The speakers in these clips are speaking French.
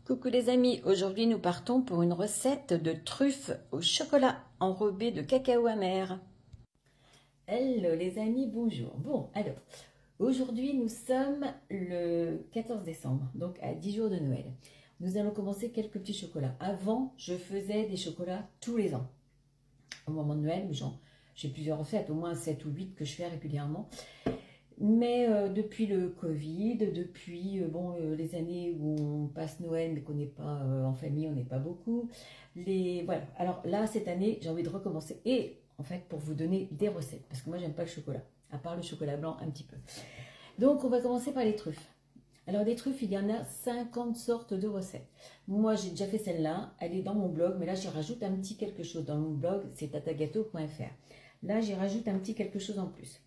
Coucou les amis, aujourd'hui nous partons pour une recette de truffes au chocolat enrobé de cacao amer. Hello les amis, bonjour. Bon, alors, aujourd'hui nous sommes le 14 décembre, donc à 10 jours de Noël. Nous allons commencer quelques petits chocolats. Avant, je faisais des chocolats tous les ans. Au moment de Noël, j'ai plusieurs recettes, au moins 7 ou 8 que je fais régulièrement. Mais depuis le Covid, depuis les années où on passe Noël mais qu'on n'est pas en famille, on n'est pas beaucoup. Voilà. Alors là, cette année, j'ai envie de recommencer. Et en fait, pour vous donner des recettes, parce que moi, j'aime pas le chocolat, à part le chocolat blanc un petit peu. Donc, on va commencer par les truffes. Alors, des truffes, il y en a 50 sortes de recettes. Moi, j'ai déjà fait celle-là, elle est dans mon blog, mais là, j'y rajoute un petit quelque chose. Dans mon blog, c'est tatagato.fr. Là, j'y rajoute un petit quelque chose en plus.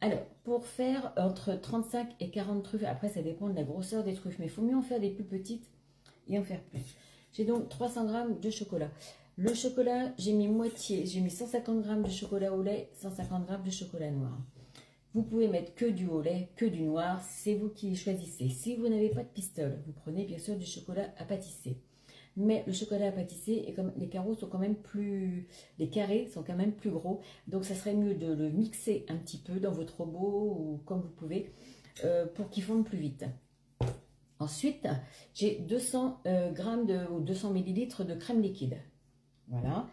Alors, pour faire entre 35 et 40 truffes, après ça dépend de la grosseur des truffes, mais il faut mieux en faire des plus petites et en faire plus. J'ai donc 300 g de chocolat. Le chocolat, j'ai mis moitié, j'ai mis 150 g de chocolat au lait, 150 g de chocolat noir. Vous pouvez mettre que du au lait, que du noir, c'est vous qui choisissez. Si vous n'avez pas de pistole, vous prenez bien sûr du chocolat à pâtisser. Mais le chocolat à pâtisser, les carreaux sont quand même les carrés sont quand même plus gros. Donc ça serait mieux de le mixer un petit peu dans votre robot ou comme vous pouvez pour qu'il fonde plus vite. Ensuite, j'ai 200 g ou 200 ml de crème liquide. Voilà.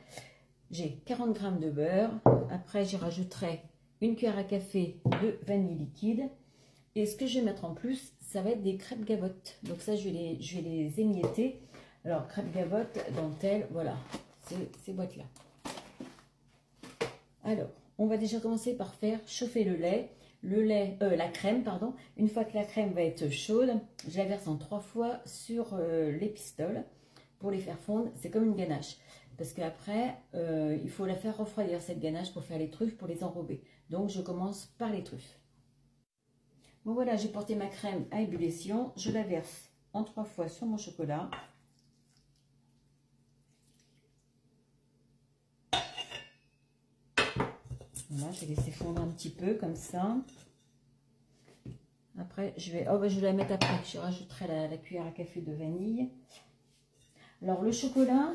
J'ai 40 g de beurre. Après, j'y rajouterai une cuillère à café de vanille liquide. Et ce que je vais mettre en plus, ça va être des crêpes gavottes. Donc ça, je vais les émietter. Alors, crêpes gavottes, dentelle, voilà, ces boîtes-là. Alors, on va déjà commencer par faire chauffer la crème, pardon. Une fois que la crème va être chaude, je la verse en 3 fois sur les pistoles pour les faire fondre. C'est comme une ganache. Parce qu'après, il faut la faire refroidir, cette ganache, pour faire les truffes, pour les enrober. Donc, je commence par les truffes. Bon, voilà, j'ai porté ma crème à ébullition. Je la verse en 3 fois sur mon chocolat. Voilà, je vais laisser fondre un petit peu comme ça. Après, je vais la mettre après. Je rajouterai la cuillère à café de vanille. Alors, le chocolat,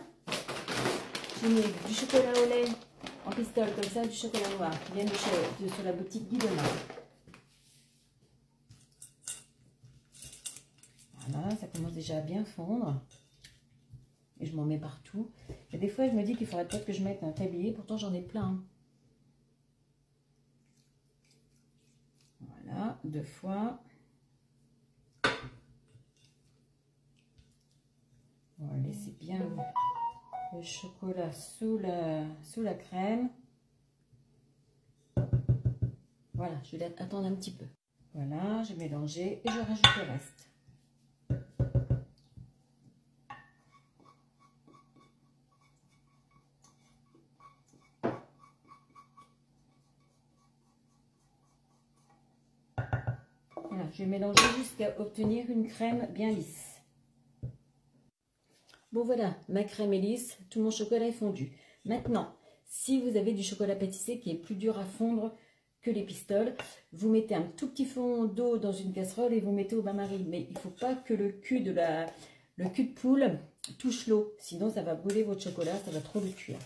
j'ai mis du chocolat au lait en pistole comme ça, du chocolat noir qui vient sur la boutique Guidona. Voilà, ça commence déjà à bien fondre. Et je m'en mets partout. Et des fois, je me dis qu'il faudrait peut-être que je mette un tablier. Pourtant, j'en ai plein. Voilà, 2 fois. On va laisser bien le chocolat sous la crème. Voilà, je vais attendre un petit peu. Voilà, je vais mélanger et je rajoute le reste. Voilà, je vais mélanger jusqu'à obtenir une crème bien lisse. Bon voilà, ma crème est lisse, tout mon chocolat est fondu. Maintenant, si vous avez du chocolat pâtissé qui est plus dur à fondre que les pistoles, vous mettez un tout petit fond d'eau dans une casserole et vous mettez au bain-marie. Mais il ne faut pas que le cul de poule touche l'eau, sinon ça va brûler votre chocolat, ça va trop le cuire.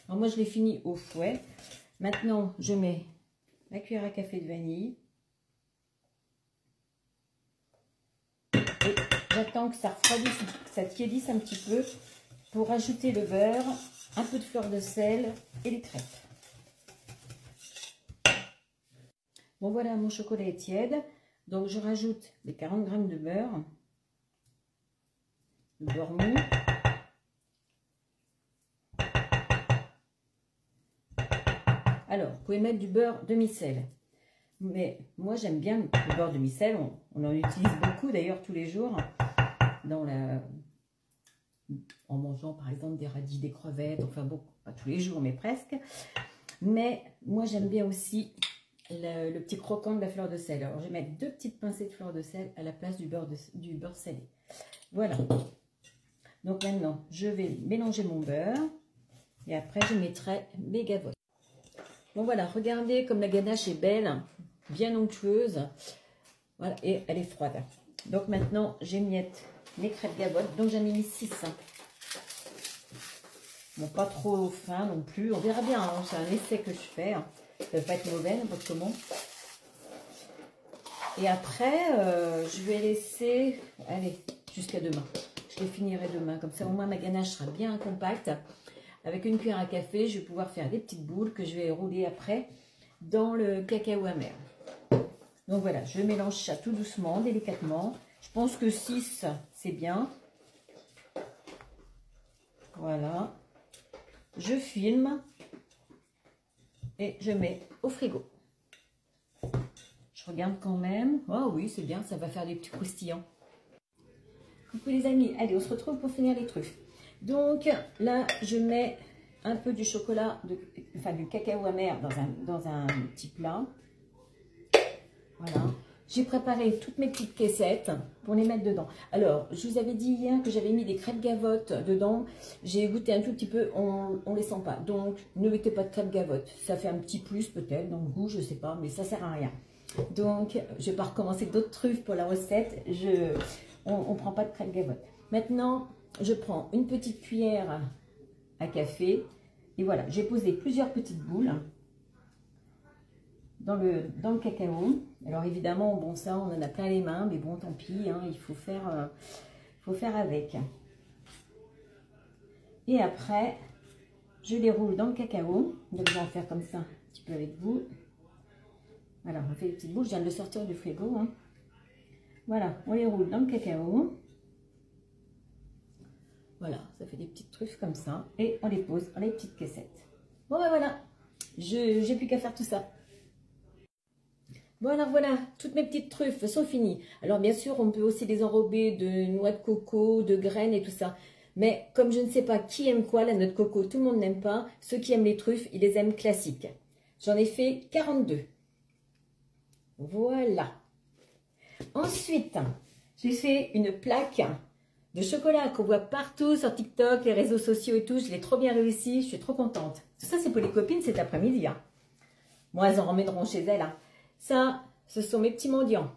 Alors moi je l'ai fini au fouet. Maintenant, je mets la cuillère à café de vanille. Et j'attends que ça refroidisse, que ça tiédisse un petit peu pour ajouter le beurre, un peu de fleur de sel et les crêpes. Bon voilà, mon chocolat est tiède. Donc je rajoute les 40 g de beurre. Le beurre mou. Alors, vous pouvez mettre du beurre demi-sel. Mais moi, j'aime bien le beurre demi-sel. On en utilise beaucoup, d'ailleurs, tous les jours. En mangeant, par exemple, des radis, des crevettes. Enfin, bon, pas tous les jours, mais presque. Mais moi, j'aime bien aussi le petit croquant de la fleur de sel. Alors, je vais mettre 2 petites pincées de fleur de sel à la place du beurre salé. Voilà. Donc, maintenant, je vais mélanger mon beurre. Et après, je mettrai mes gavottes. Bon voilà, regardez comme la ganache est belle, bien onctueuse. Voilà, et elle est froide. Donc maintenant, j'émiette mes crêpes gavotte. Donc j'en ai mis 6. Bon, pas trop fin non plus. On verra bien, hein. C'est un essai que je fais. Hein. Ça ne va pas être mauvais, n'importe comment. Et après, je vais laisser, allez, jusqu'à demain. Je les finirai demain. Comme ça, au moins, ma ganache sera bien compacte. Avec une cuillère à café, je vais pouvoir faire des petites boules que je vais rouler après dans le cacao amer. Donc voilà, je mélange ça tout doucement, délicatement. Je pense que 6, c'est bien. Voilà. Je filme et je mets au frigo. Je regarde quand même. Oh oui, c'est bien, ça va faire des petits croustillants. Coucou les amis, allez, on se retrouve pour finir les truffes. Donc là, je mets un peu du chocolat, du cacao amer dans un petit plat. Voilà. J'ai préparé toutes mes petites caissettes pour les mettre dedans. Alors, je vous avais dit hier que j'avais mis des crêpes gavotte dedans. J'ai goûté un tout petit peu, on ne les sent pas. Donc, ne mettez pas de crêpes gavotte. Ça fait un petit plus peut-être dans le goût, je ne sais pas, mais ça ne sert à rien. Donc, je ne vais pas recommencer d'autres truffes pour la recette. On ne prend pas de crêpes gavotte. Maintenant, je prends une petite cuillère à café. Et voilà, j'ai posé plusieurs petites boules dans le cacao. Alors évidemment, bon ça, on en a plein les mains, mais bon, tant pis, hein, il faut faire avec. Et après, je les roule dans le cacao. Donc je vais en faire comme ça, un petit peu avec vous. Voilà, on fait des petites boules, je viens de le sortir du frigo. Hein. Voilà, on les roule dans le cacao. Voilà, ça fait des petites truffes comme ça. Et on les pose dans les petites caissettes. Bon ben voilà, j'ai plus qu'à faire tout ça. Bon alors voilà, toutes mes petites truffes sont finies. Alors bien sûr, on peut aussi les enrober de noix de coco, de graines et tout ça. Mais comme je ne sais pas qui aime quoi, la noix de coco, tout le monde n'aime pas. Ceux qui aiment les truffes, ils les aiment classiques. J'en ai fait 42. Voilà. Ensuite, j'ai fait une plaque de chocolat qu'on voit partout sur TikTok, les réseaux sociaux et tout. Je l'ai trop bien réussi, je suis trop contente. Tout ça, c'est pour les copines cet après-midi. Hein. Bon, elles en ramèneront chez elles. Hein. Ça, ce sont mes petits mendiants.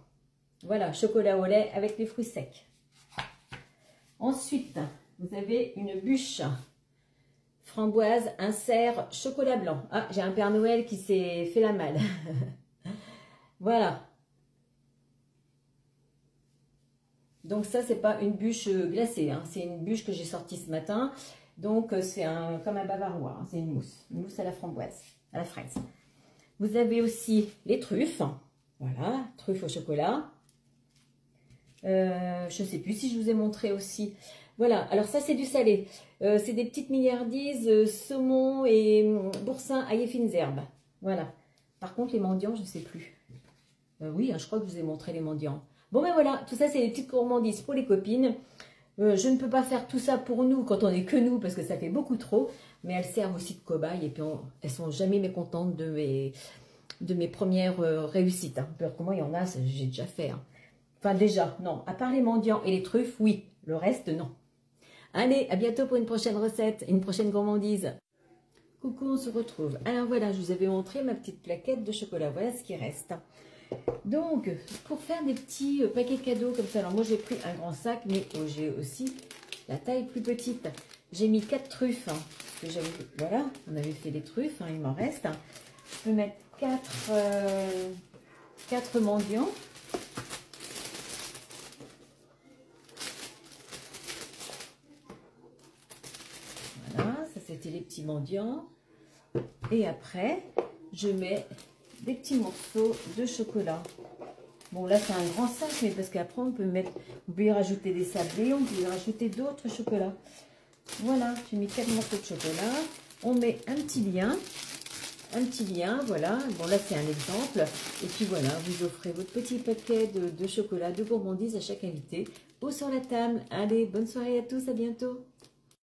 Voilà, chocolat au lait avec les fruits secs. Ensuite, vous avez une bûche framboise, insert, chocolat blanc. Ah, j'ai un Père Noël qui s'est fait la malle. Voilà. Donc ça, c'est pas une bûche glacée. Hein. C'est une bûche que j'ai sortie ce matin. Donc, c'est comme un bavarois. Hein. C'est une mousse à la framboise, à la fraise. Vous avez aussi les truffes. Voilà, truffes au chocolat. Je ne sais plus si je vous ai montré aussi. Voilà, alors ça, c'est du salé. C'est des petites milliardises, saumon et boursin, ail et fines herbes. Voilà. Par contre, les mendiants, je ne sais plus. Oui, hein, je crois que je vous ai montré les mendiants. Bon, ben voilà, tout ça, c'est des petites gourmandises pour les copines. Je ne peux pas faire tout ça pour nous quand on n'est que nous, parce que ça fait beaucoup trop. Mais elles servent aussi de cobayes et puis elles sont jamais mécontentes de mes premières réussites. Hein. Alors comment il y en a, j'ai déjà fait. Hein. Enfin déjà, non. À part les mendiants et les truffes, oui. Le reste, non. Allez, à bientôt pour une prochaine recette, une prochaine gourmandise. Coucou, on se retrouve. Alors voilà, je vous avais montré ma petite plaquette de chocolat. Voilà ce qui reste. Donc, pour faire des petits paquets cadeaux comme ça, alors moi j'ai pris un grand sac, mais j'ai aussi la taille plus petite. J'ai mis 4 truffes. Hein, parce que voilà, on avait fait des truffes, hein, il m'en reste. Je peux mettre 4 mendiants. Voilà, ça c'était les petits mendiants. Et après, je mets des petits morceaux de chocolat. Bon, là, c'est un grand sac, mais parce qu'après, on peut y rajouter des sablés, on peut y rajouter d'autres chocolats. Voilà, j'ai mis 4 morceaux de chocolat. On met un petit lien, voilà. Bon, là, c'est un exemple. Et puis, voilà, vous offrez votre petit paquet de chocolat, de gourmandise à chaque invité ou sur la table. Allez, bonne soirée à tous, à bientôt.